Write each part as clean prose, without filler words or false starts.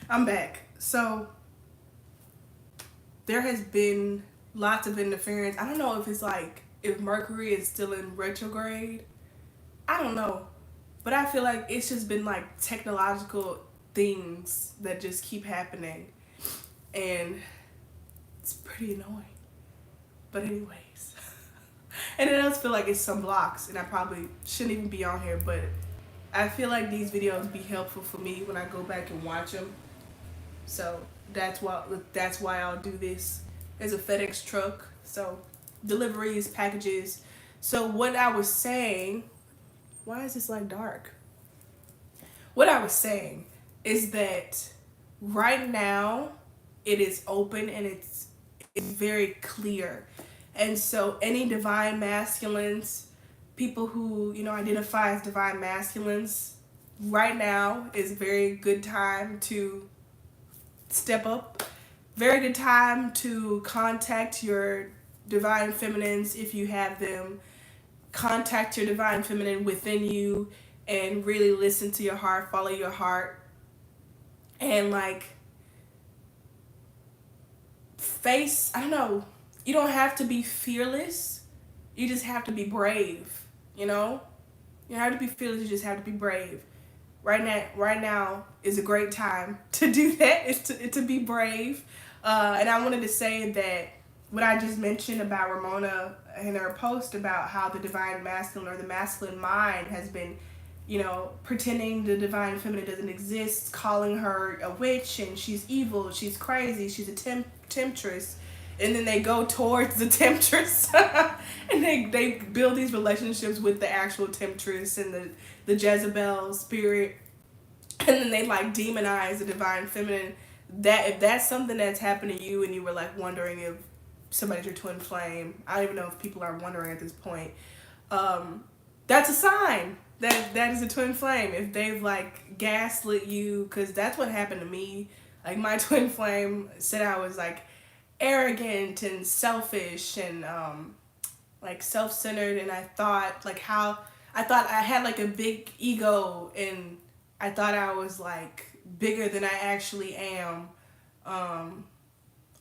I'm back. So there has been lots of interference. I don't know if it's like if Mercury is still in retrograde. I don't know. But I feel like it's just been like technological things that just keep happening. And it's pretty annoying. But anyways. And it does feel like it's some blocks and I probably shouldn't even be on here, but I feel like these videos be helpful for me when I go back and watch them. So that's why I'll do this. There's a FedEx truck, so deliveries, packages. So what I was saying, why is this like dark? What I was saying is that right now it is open and it's very clear. And so any divine masculines, people who, identify as divine masculines, right now is a very good time to step up. Very good time to contact your divine feminines if you have them. Contact your divine feminine within you and really listen to your heart, follow your heart, and like face, I don't know, you don't have to be fearless. You just have to be brave, you know? You don't have to be fearless, you just have to be brave. Right now is a great time to do that. It's to be brave. And I wanted to say that what I just mentioned about Ramona in her post about how the divine masculine or the masculine mind has been, pretending the divine feminine doesn't exist, calling her a witch and she's evil, she's crazy, she's a temptress. And then they go towards the temptress and they build these relationships with the actual temptress and the Jezebel spirit, and then they like demonize the divine feminine. That if that's something that's happened to you and you were like wondering if somebody's your twin flame, I don't even know if people are wondering at this point. That's a sign that that is a twin flame. If they've like gaslit you, because that's what happened to me. Like my twin flame said I was like arrogant and selfish and like self-centered, and I thought I had like a big ego and I thought I was like bigger than I actually am. um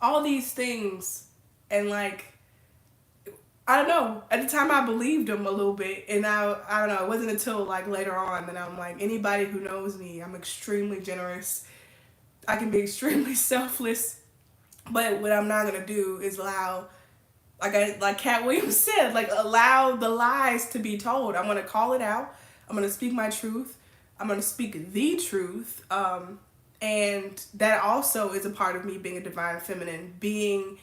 all these things, and like I don't know, at the time I believed him a little bit, and I don't know, it wasn't until like later on that I'm like, anybody who knows me, I'm extremely generous, I can be extremely selfless, but what I'm not gonna do is allow, like Cat Williams said, like allow the lies to be told. I'm gonna call it out. I'm gonna speak my truth. I'm gonna speak the truth. And that also is a part of me being a divine feminine, being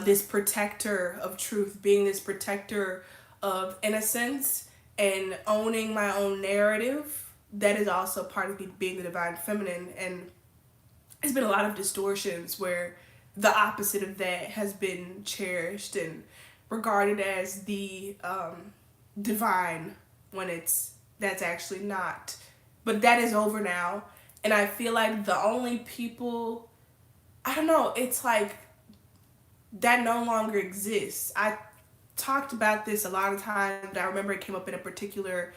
this protector of truth, being this protector of innocence, and owning my own narrative. That is also part of me being the divine feminine, and there's been a lot of distortions where the opposite of that has been cherished and regarded as the divine when that's actually not. But that is over now, and I feel like the only people, I don't know, it's like that no longer exists. I talked about this a lot of times. I remember it came up in a particular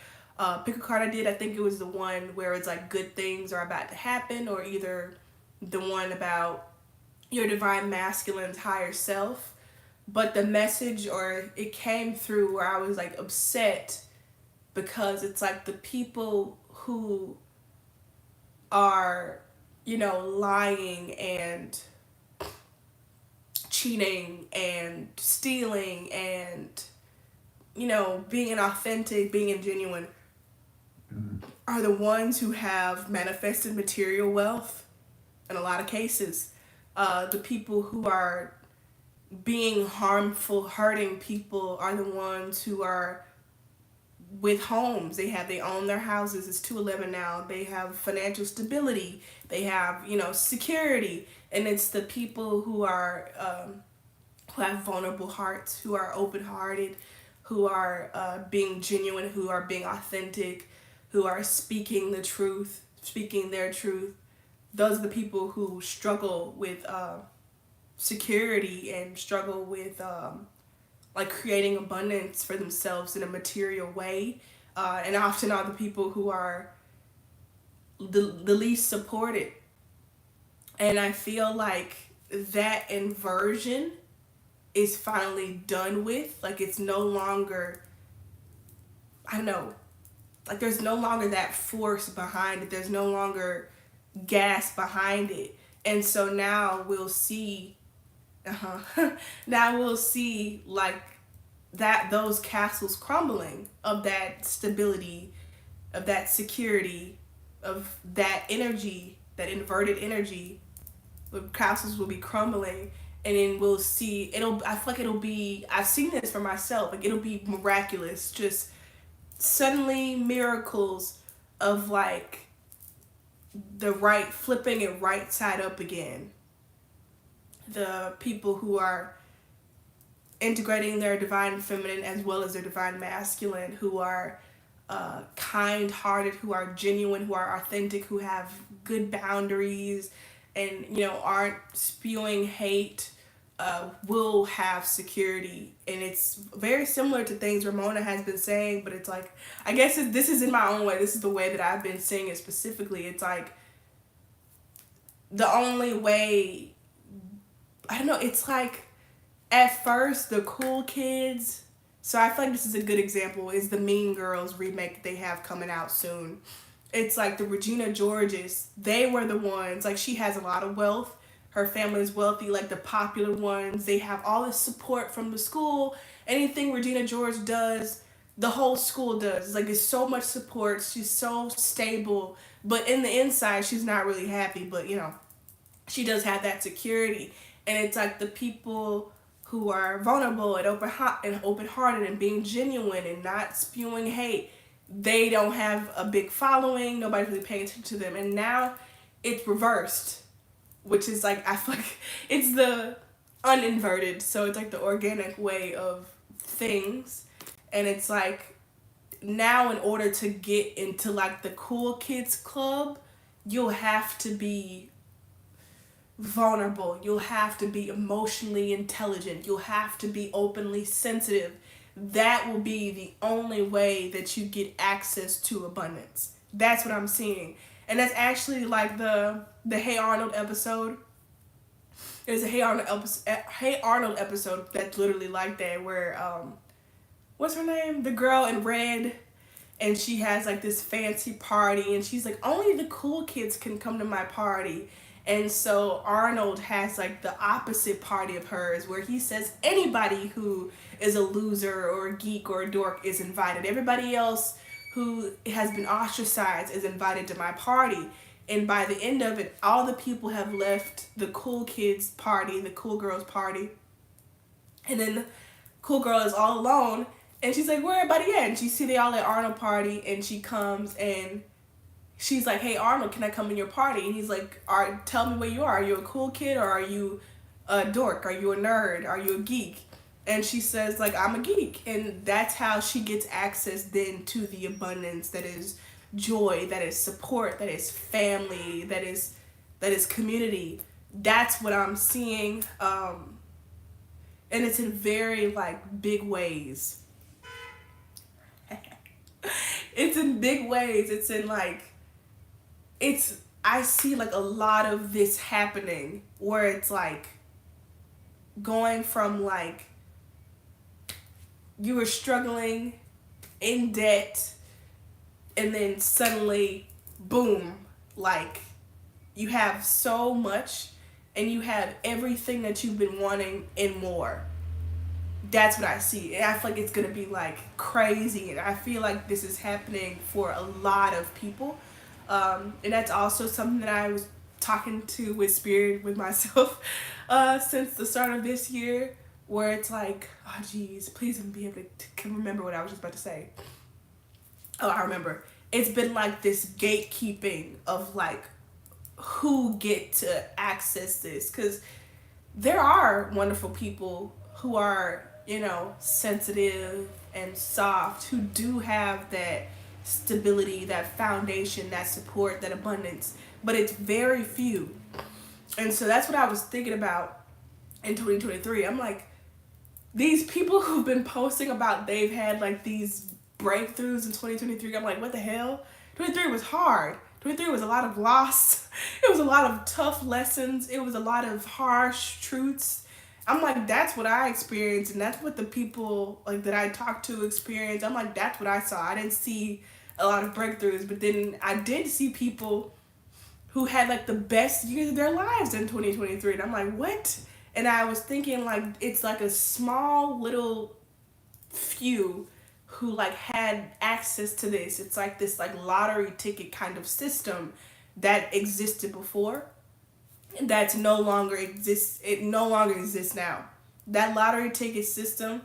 pick a card I did. I think it was the one where it's like good things are about to happen, or either the one about your divine masculine's higher self. But the message, or it came through where I was like upset because it's like the people who are, lying and cheating and stealing and, being inauthentic, being ingenuine, are the ones who have manifested material wealth in a lot of cases. The people who are being harmful, hurting people, are the ones who are with homes. They own their houses. It's 211 now. They have financial stability. They have security, and it's the people who have vulnerable hearts, who are open hearted, who are being genuine, who are being authentic, who are speaking the truth, speaking their truth. Those are the people who struggle with security and struggle with like creating abundance for themselves in a material way, and often are the people who are the least supported And I feel like that inversion is finally done with. Like, it's no longer, I don't know, like there's no longer that force behind it. There's no longer gas behind it. And so now we'll see, now we'll see like that, those castles crumbling of that stability, of that security, of that energy, that inverted energy. The castles will be crumbling, and then we'll see, it'll, I feel like it'll be, I've seen this for myself, like it'll be miraculous, just suddenly miracles of like the right, flipping it right side up again. The people who are integrating their divine feminine as well as their divine masculine, who are kind hearted, who are genuine, who are authentic, who have good boundaries, and aren't spewing hate, will have security. And it's very similar to things Ramona has been saying, but it's like, I guess this is in my own way. This is the way that I've been saying it specifically. It's like the only way, I don't know, it's like at first the cool kids, so I feel like this is a good example, is the Mean Girls remake that they have coming out soon. It's like the Regina Georges, they were the ones, like she has a lot of wealth, her family is wealthy, like the popular ones, they have all this support from the school. Anything Regina George does, the whole school does. Like, it's so much support, she's so stable, but in the inside she's not really happy, but she does have that security. And it's like the people who are vulnerable and open-hearted and being genuine and not spewing hate, they don't have a big following, nobody's really paying attention to them. And now it's reversed, which is like, I feel like it's the uninverted, so it's like the organic way of things. And it's like, now in order to get into like the cool kids club, you'll have to be vulnerable, you'll have to be emotionally intelligent, you'll have to be openly sensitive. That will be the only way that you get access to abundance. That's what I'm seeing. And that's actually like the Hey Arnold episode. There's a Hey Arnold episode that's literally like that, where what's her name, the girl in red, and she has like this fancy party, and she's like, only the cool kids can come to my party. And so Arnold has like the opposite party of hers, where he says anybody who is a loser or a geek or a dork is invited. Everybody else who has been ostracized is invited to my party. And by the end of it, all the people have left the cool kids party, the cool girls party. And then the cool girl is all alone, and she's like, where everybody at? And she see they all at Arnold party, and she comes and she's like, hey Arnold, can I come in your party? And he's like, tell me where you are. Are you a cool kid, or are you a dork? Are you a nerd? Are you a geek? And she says like, I'm a geek. And that's how she gets access then to the abundance that is joy, that is support, that is family, that is community. That's what I'm seeing. And it's in very like big ways. It's in big ways. It's in like, I see like a lot of this happening, where it's like going from like you were struggling in debt, and then suddenly boom, like you have so much and you have everything that you've been wanting and more. That's what I see. And I feel like it's gonna be like crazy, and I feel like this is happening for a lot of people. And that's also something that I was talking to with Spirit, with myself, since the start of this year, where it's like, oh geez, please be able to remember what I was just about to say. Oh, I remember. It's been like this gatekeeping of like who get to access this, because there are wonderful people who are, sensitive and soft, who do have that stability, that foundation, that support, that abundance, but it's very few. And so that's what I was thinking about in 2023. I'm like, these people who've been posting about they've had like these breakthroughs in 2023, I'm like, what the hell? 23 was hard. 2023 was a lot of loss. It was a lot of tough lessons. It was a lot of harsh truths. I'm like, that's what I experienced, and that's what the people like that I talked to experienced. I'm like, that's what I saw. I didn't see a lot of breakthroughs, but then I did see people who had like the best years of their lives in 2023, and I'm like, what? And I was thinking like it's like a small little few who like had access to this. It's like this like lottery ticket kind of system that existed before, that's no longer exists. It no longer exists now. That lottery ticket system,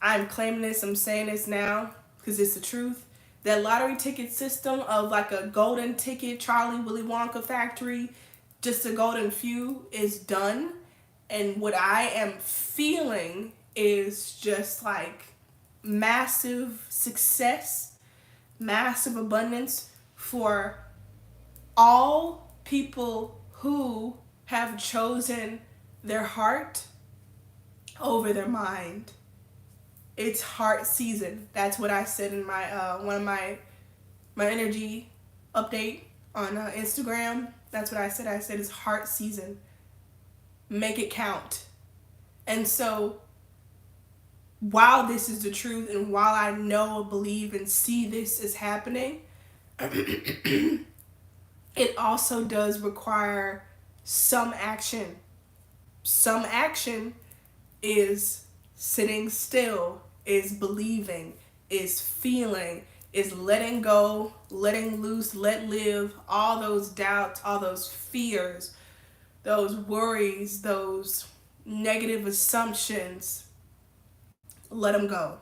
I'm claiming this, I'm saying this now because it's the truth. That lottery ticket system of like a golden ticket, Charlie Willy Wonka factory, just a golden few, is done. And what I am feeling is just like massive success, massive abundance for all people who have chosen their heart over their mind. It's heart season. That's what I said in my one of my energy update on Instagram. That's what I said. I said it's heart season. Make it count. And so while this is the truth, and while I know, believe, and see this is happening, it also does require some action. Some action is sitting still, is believing, is feeling, is letting go, letting loose, let live all those doubts, all those fears, those worries, those negative assumptions. Let them go.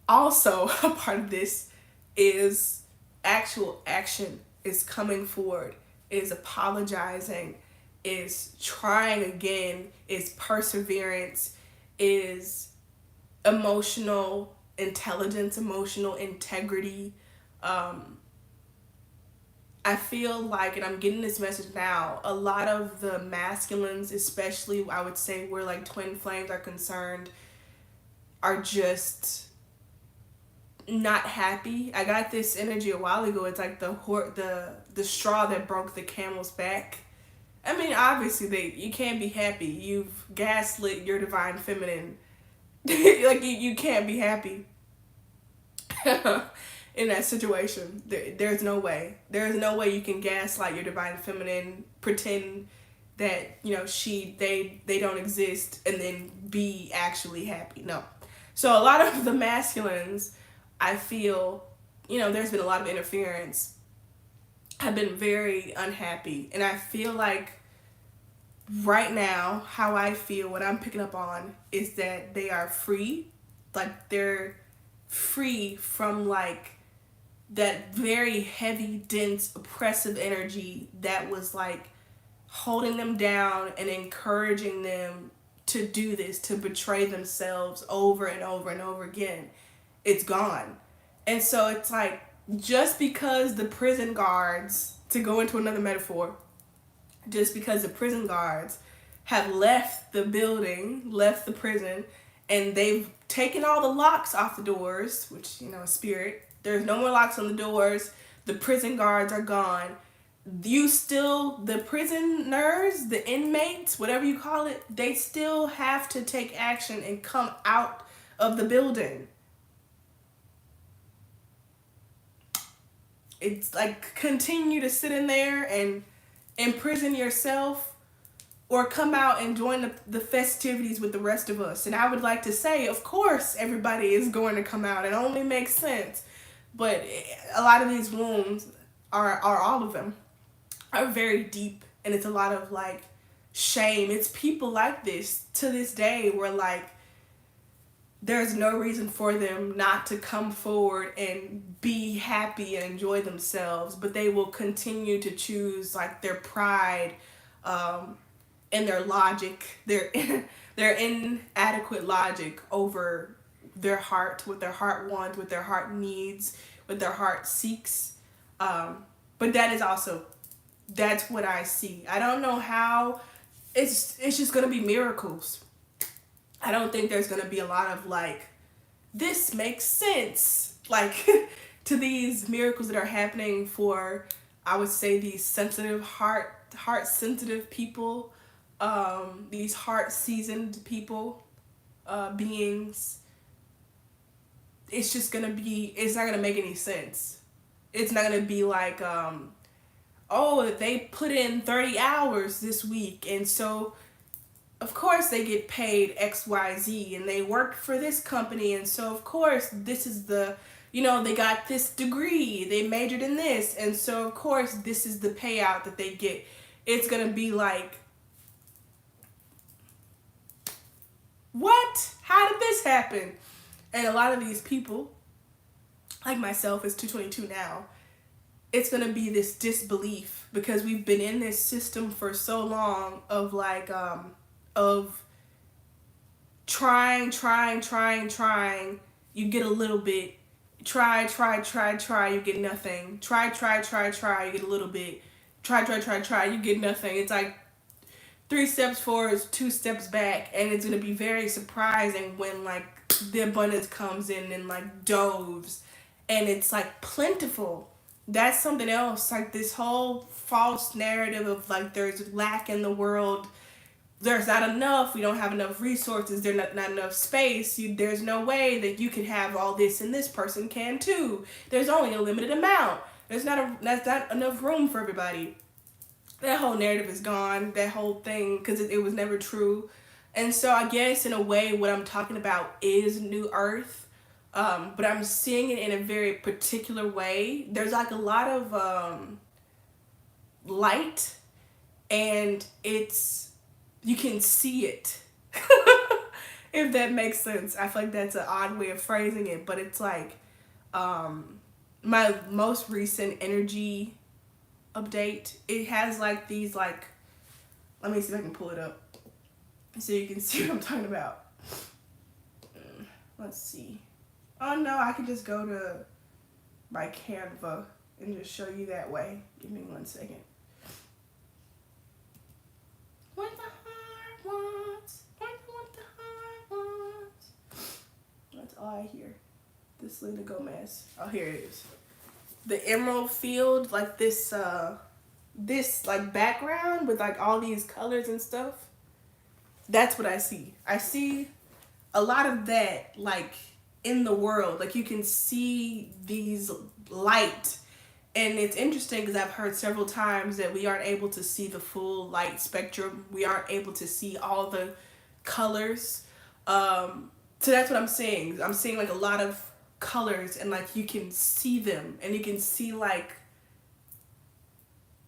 Also, a part of this is actual action, is coming forward, is apologizing, is trying again, is perseverance, is emotional intelligence, emotional integrity. I feel like, and I'm getting this message now, a lot of the masculines, especially I would say where like twin flames are concerned, are just not happy. I got this energy a while ago. It's like the straw that broke the camel's back. I mean, obviously you can't be happy. You've gaslit your divine feminine. Like you can't be happy in that situation. There's no way. There's no way you can gaslight your divine feminine, pretend that they don't exist, and then be actually happy. No. So a lot of the masculines, I feel, there's been a lot of interference. I've been very unhappy, and I feel like right now, how I feel, what I'm picking up on is that they are free. Like they're free from like that very heavy, dense, oppressive energy that was like holding them down and encouraging them to do this, to betray themselves over and over and over again. It's gone. And so it's like, just because the prison guards, to go into another metaphor, just because the prison guards have left the building, left the prison, and they've taken all the locks off the doors, which, spirit, there's no more locks on the doors, the prison guards are gone, the prisoners, the inmates, whatever you call it, they still have to take action and come out of the building. It's like, continue to sit in there and imprison yourself, or come out and join the festivities with the rest of us. And I would like to say, of course, everybody is going to come out. It only makes sense. But a lot of these wounds all of them, are very deep. And it's a lot of like shame. It's people like this to this day where like there's no reason for them not to come forward and be happy and enjoy themselves, but they will continue to choose like their pride and their logic, their inadequate logic over their heart, what their heart wants, what their heart needs, what their heart seeks. But that's what I see. I don't know how. It's just gonna be miracles. I don't think there's going to be a lot of like, this makes sense. like to these miracles that are happening for, I would say, these sensitive heart sensitive people, these heart seasoned people, beings. It's just gonna be, it's not gonna make any sense. It's not gonna be like, oh, they put in 30 hours this week, and so of course they get paid XYZ, and they worked for this company, and so of course this is the, they got this degree, they majored in this, and so of course this is the payout that they get. It's gonna be like, what? How did this happen? And a lot of these people, like myself, is 222 now, it's gonna be this disbelief because we've been in this system for so long of like, of trying, you get a little bit. Try, you get nothing. Try, you get a little bit. Try, you get nothing. It's like 3 steps forward, 2 steps back, and it's gonna be very surprising when like the abundance comes in like doves, and it's like plentiful. That's something else. Like this whole false narrative of like there's lack in the world, there's not enough, we don't have enough resources, there's not enough space, there's no way that you can have all this and this person can too. There's only a limited amount. That's not enough room for everybody. That whole narrative is gone, that whole thing, because it was never true. And so I guess in a way what I'm talking about is New Earth, but I'm seeing it in a very particular way. There's like a lot of light, and you can see it. If that makes sense. I feel like that's an odd way of phrasing it, but it's like my most recent energy update, it has like these like, let me see if I can pull it up so you can see what I'm talking about. Let's see. Oh no, I can just go to my Canva and just show you that way. Give me 1 second. What the heart wants, what the heart wants. That's all I hear. This Selena Gomez. Oh, here it is. The emerald field, like this like background with like all these colors and stuff. That's what I see. I see a lot of that like in the world. Like you can see these light. And it's interesting because I've heard several times that we aren't able to see the full light spectrum. We aren't able to see all the colors. So that's what I'm seeing. I'm seeing like a lot of colors, and like you can see them, and you can see like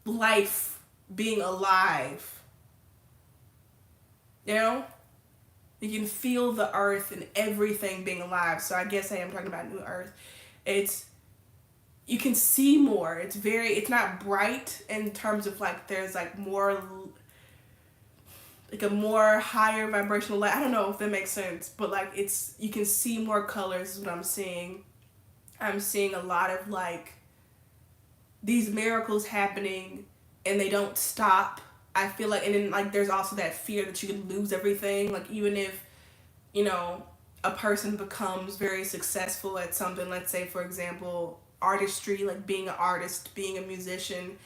life being alive. You know? You can feel the earth and everything being alive. So I guess I am talking about New Earth. You can see more. It's not bright in terms of like there's like more, like a more higher vibrational light. I don't know if that makes sense, but like you can see more colors is what I'm seeing. I'm seeing a lot of like these miracles happening, and they don't stop. I feel like, and then like there's also that fear that you could lose everything. Like even if, a person becomes very successful at something, let's say for example, artistry, like being an artist, being a musician,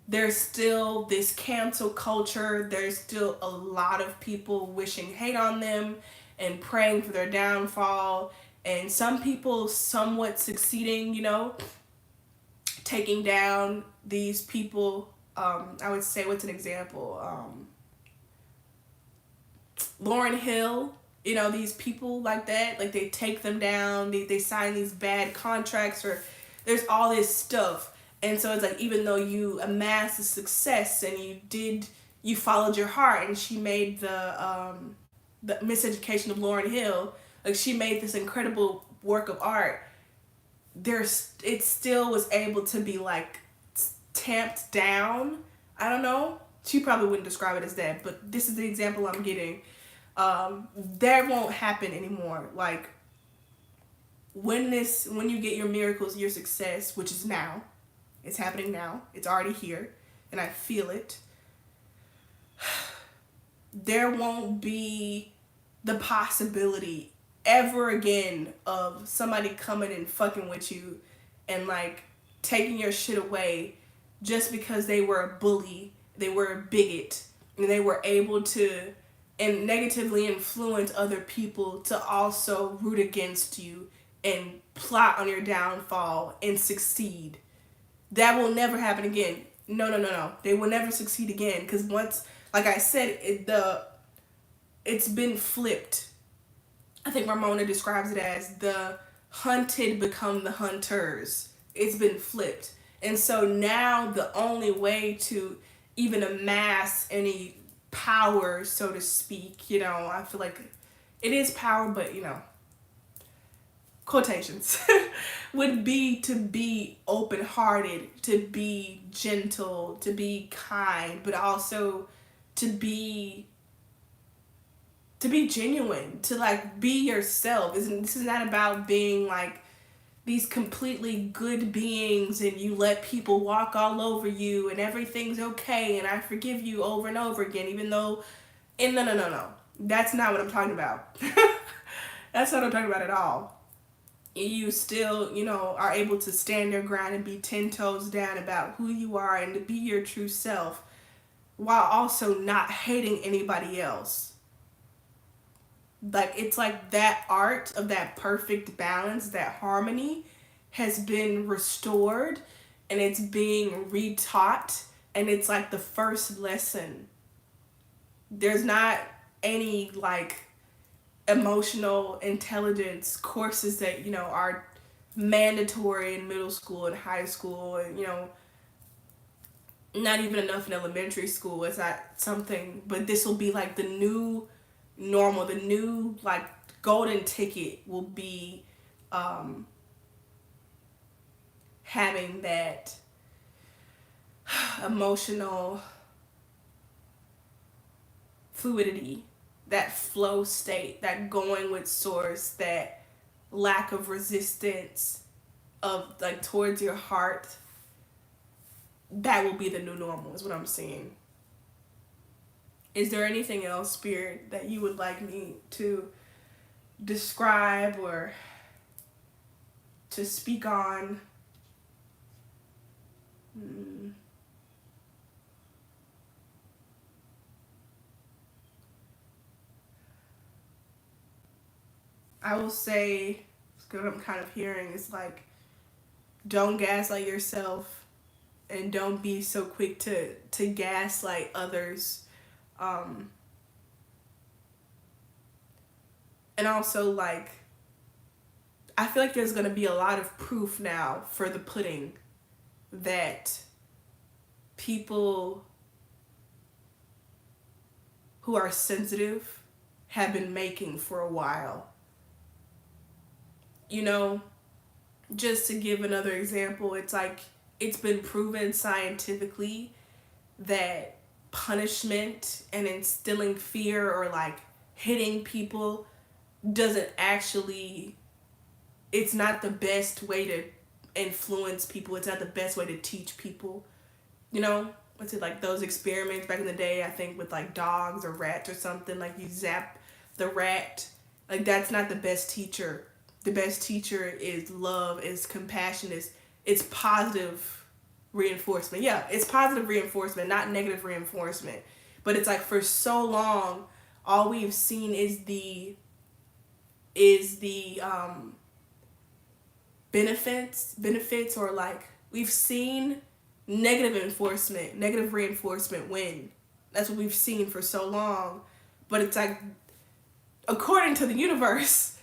there's still this cancel culture. There's still a lot of people wishing hate on them and praying for their downfall, and some people somewhat succeeding, taking down these people. I would say, what's an example? Lauryn Hill, these people like that, like they take them down, they sign these bad contracts, or there's all this stuff. And so it's like, even though you amassed a success and you followed your heart, and she made the Miseducation of Lauryn Hill, like she made this incredible work of art, it still was able to be like tamped down. I don't know. She probably wouldn't describe it as that, but this is the example I'm getting. That won't happen anymore. Like when you get your miracles, your success, which is now, it's happening now. It's already here, and I feel it. There won't be the possibility ever again of somebody coming and fucking with you and like taking your shit away just because they were a bully, they were a bigot, and they were able to and negatively influence other people to also root against you and plot on your downfall and succeed. That will never happen again. No, no, no, no. They will never succeed again because once, like I said, it's been flipped. I think Ramona describes it as the hunted become the hunters. It's been flipped. And so now the only way to even amass any power, so to speak, I feel like it is power, but quotations, would be to be open hearted, to be gentle, to be kind, but also to be genuine, to like be yourself. This is not about being like these completely good beings and you let people walk all over you and everything's okay and I forgive you over and over again, even though, and no, no, no, no. That's not what I'm talking about. That's not what I'm talking about at all. You still, are able to stand your ground and be 10 toes down about who you are and to be your true self while also not hating anybody else. Like, it's like that art of that perfect balance, that harmony has been restored and it's being retaught, and it's like the first lesson. There's not any like emotional intelligence courses that are mandatory in middle school and high school, and not even enough in elementary school. It's not something, but this will be like the new normal. The new like golden ticket will be having that emotional fluidity, that flow state, that going with source, that lack of resistance of like towards your heart. That will be the new normal, is what I'm saying. Is there anything else, Spirit, that you would like me to describe or to speak on? I will say, what I'm kind of hearing is like, don't gaslight yourself and don't be so quick to gaslight others. And also, like, I feel like there's going to be a lot of proof now for the pudding that people who are sensitive have been making for a while. Just to give another example, it's like it's been proven scientifically that punishment and instilling fear or like hitting people doesn't actually, it's not the best way to influence people. It's not the best way to teach people. What's it like those experiments back in the day, I think with like dogs or rats or something, like you zap the rat, like that's not the best teacher. The best teacher is love, is compassion, it's positive reinforcement. Yeah, it's positive reinforcement, not negative reinforcement. But it's like for so long, all we've seen is the benefits, or like we've seen negative reinforcement win. That's what we've seen for so long. But it's like, according to the universe,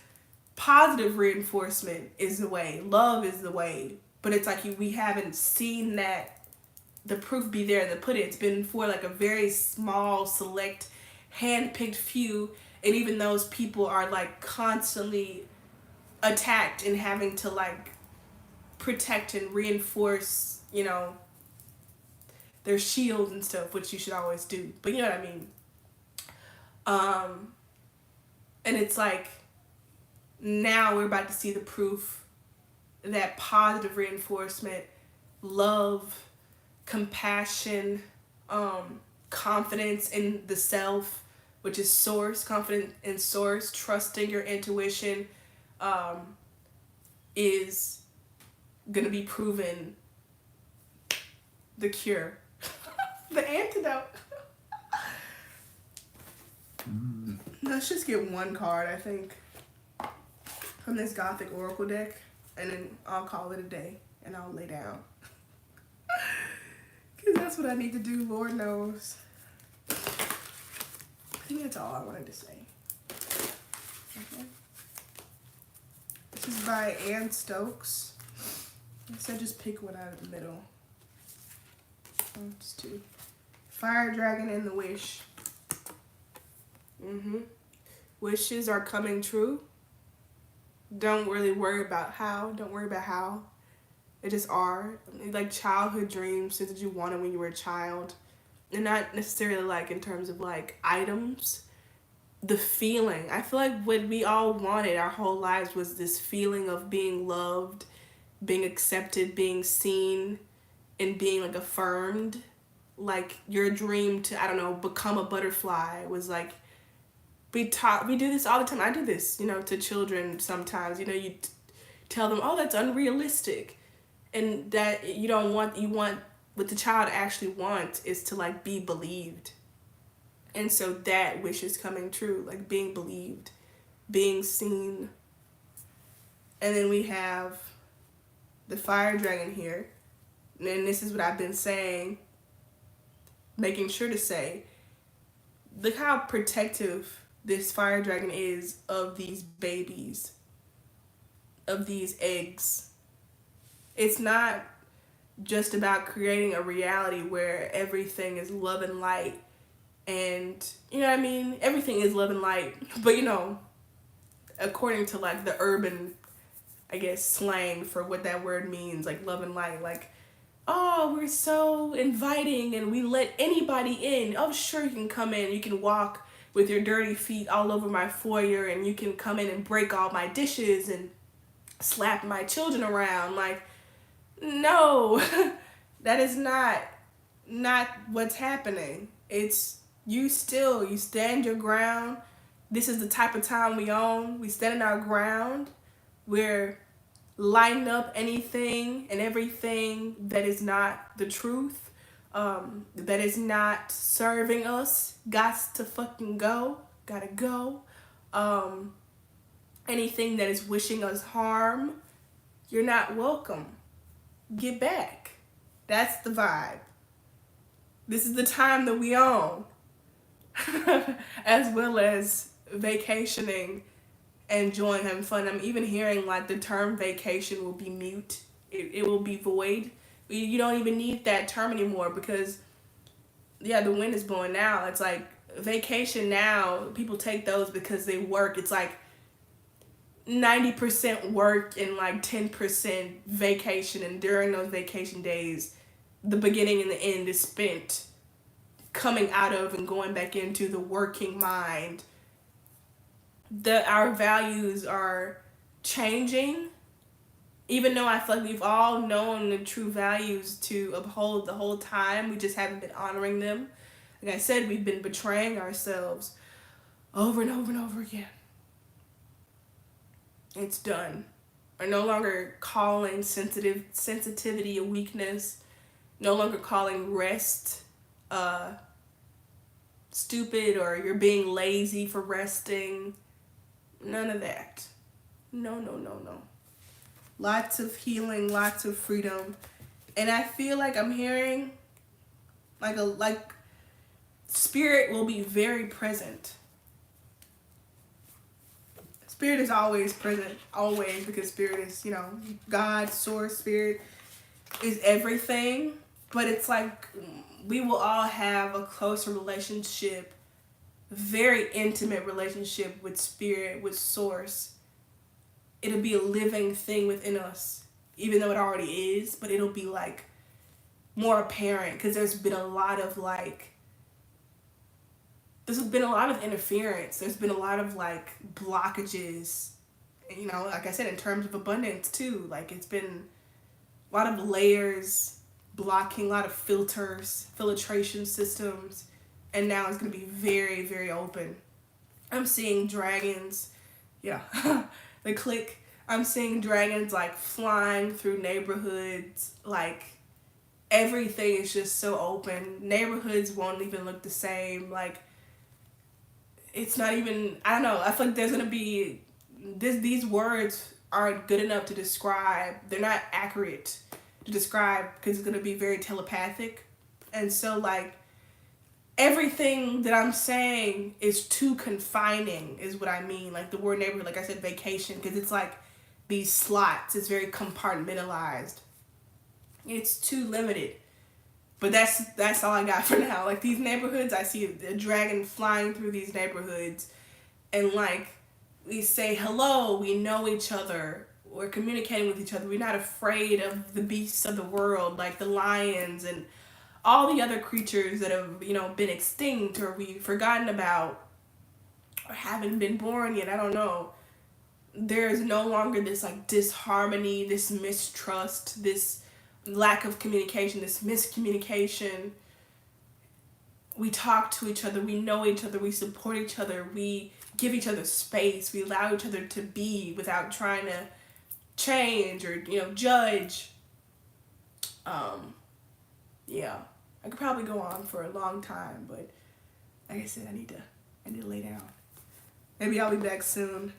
positive reinforcement is the way. Love is the way. But it's like we haven't seen that, the proof be there in the pudding. It's been for like a very small, select, hand-picked few. And even those people are like constantly attacked and having to like protect and reinforce, their shield and stuff, which you should always do. But you know what I mean? And it's like, now we're about to see the proof that positive reinforcement, love, compassion, confidence in the self, which is source, confident in source, trusting your intuition, is gonna be proven the cure, the antidote. Let's just get one card, I think, from this Gothic Oracle deck, and then I'll call it a day, and I'll lay down. Because that's what I need to do, Lord knows. I think that's all I wanted to say. Okay. This is by Anne Stokes. I said just pick one out of the middle. Just two. Fire Dragon and the Wish. Wishes are coming true. Don't really worry about how. Don't worry about how. They just are. Like childhood dreams, things that you wanted when you were a child. And not necessarily like in terms of like items. The feeling. I feel like what we all wanted our whole lives was this feeling of being loved, being accepted, being seen, and being like affirmed. Like your dream to, I don't know, become a butterfly was like, we do this all the time. I do this, to children sometimes. You tell them, oh, that's unrealistic. And that you want what the child actually wants is to like be believed. And so that wish is coming true, like being believed, being seen. And then we have the Fire Dragon here. And this is what I've been saying, making sure to say, look how protective this Fire Dragon is of these babies, of these eggs. It's not just about creating a reality where everything is love and light. And, everything is love and light. But, according to, like, the urban, I guess, slang for what that word means, like, love and light, like, oh, we're so inviting and we let anybody in. Oh, sure, you can come in. You can walk with your dirty feet all over my foyer and you can come in and break all my dishes and slap my children around. Like, no, that is not what's happening. It's you stand your ground. This is the type of time we own. We stand in our ground. We're lighting up anything and everything that is not the truth, that is not serving us. Gotta go. Anything that is wishing us harm, you're not welcome. Get back. That's the vibe. This is the time that we own. As well as vacationing, enjoying, having fun. I'm even hearing like the term vacation will be mute. It will be void. You don't even need that term anymore because, the wind is blowing now. It's like vacation now, people take those because they work. It's like 90% work and like 10% vacation. And during those vacation days, the beginning and the end is spent coming out of and going back into the working mind. Our values are changing, even though I feel like we've all known the true values to uphold the whole time. We just haven't been honoring them. Like I said, we've been betraying ourselves over and over and over again. It's done. We're no longer calling sensitivity a weakness, no longer calling rest stupid or you're being lazy for resting. None of that. No. Lots of healing, lots of freedom. And I feel like I'm hearing like spirit will be very present. Spirit is always present, always, because spirit is, God, source, spirit is everything. But it's like we will all have a closer relationship, very intimate relationship with spirit, with source. It'll be a living thing within us, even though it already is, but it'll be like more apparent because there's been a lot of interference. There's been a lot of like blockages, like I said, in terms of abundance too. Like it's been a lot of layers blocking, a lot of filtration systems, and now it's going to be very, very open. I'm seeing dragons, yeah, the click. I'm seeing dragons like flying through neighborhoods, like everything is just so open. Neighborhoods won't even look the same. Like, it's not even, I don't know, I feel like there's gonna be these words aren't good enough to describe. They're not accurate to describe because it's gonna be very telepathic. And so like everything that I'm saying is too confining is what I mean. Like the word neighborhood, like I said, vacation, because it's like these slots. It's very compartmentalized. It's too limited. But that's all I got for now. Like these neighborhoods, I see a dragon flying through these neighborhoods, and like we say hello, we know each other, we're communicating with each other. We're not afraid of the beasts of the world, like the lions and all the other creatures that have, been extinct or we've forgotten about or haven't been born yet. I don't know. There's no longer this like disharmony, this mistrust, this lack of communication, this miscommunication. We talk to each other, we know each other, we support each other, we give each other space, we allow each other to be without trying to change or, judge. Yeah. I could probably go on for a long time, but like I said, I need to lay down. Maybe I'll be back soon.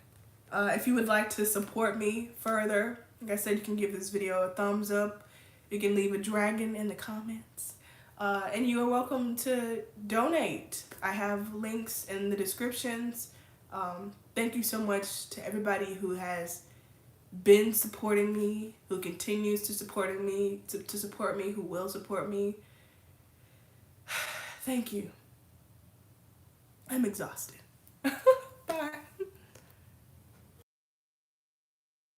If you would like to support me further, like I said, you can give this video a thumbs up. You can leave a dragon in the comments. And you are welcome to donate. I have links in the descriptions. Thank you so much to everybody who has been supporting me, who continues to support me, who will support me. Thank you. I'm exhausted.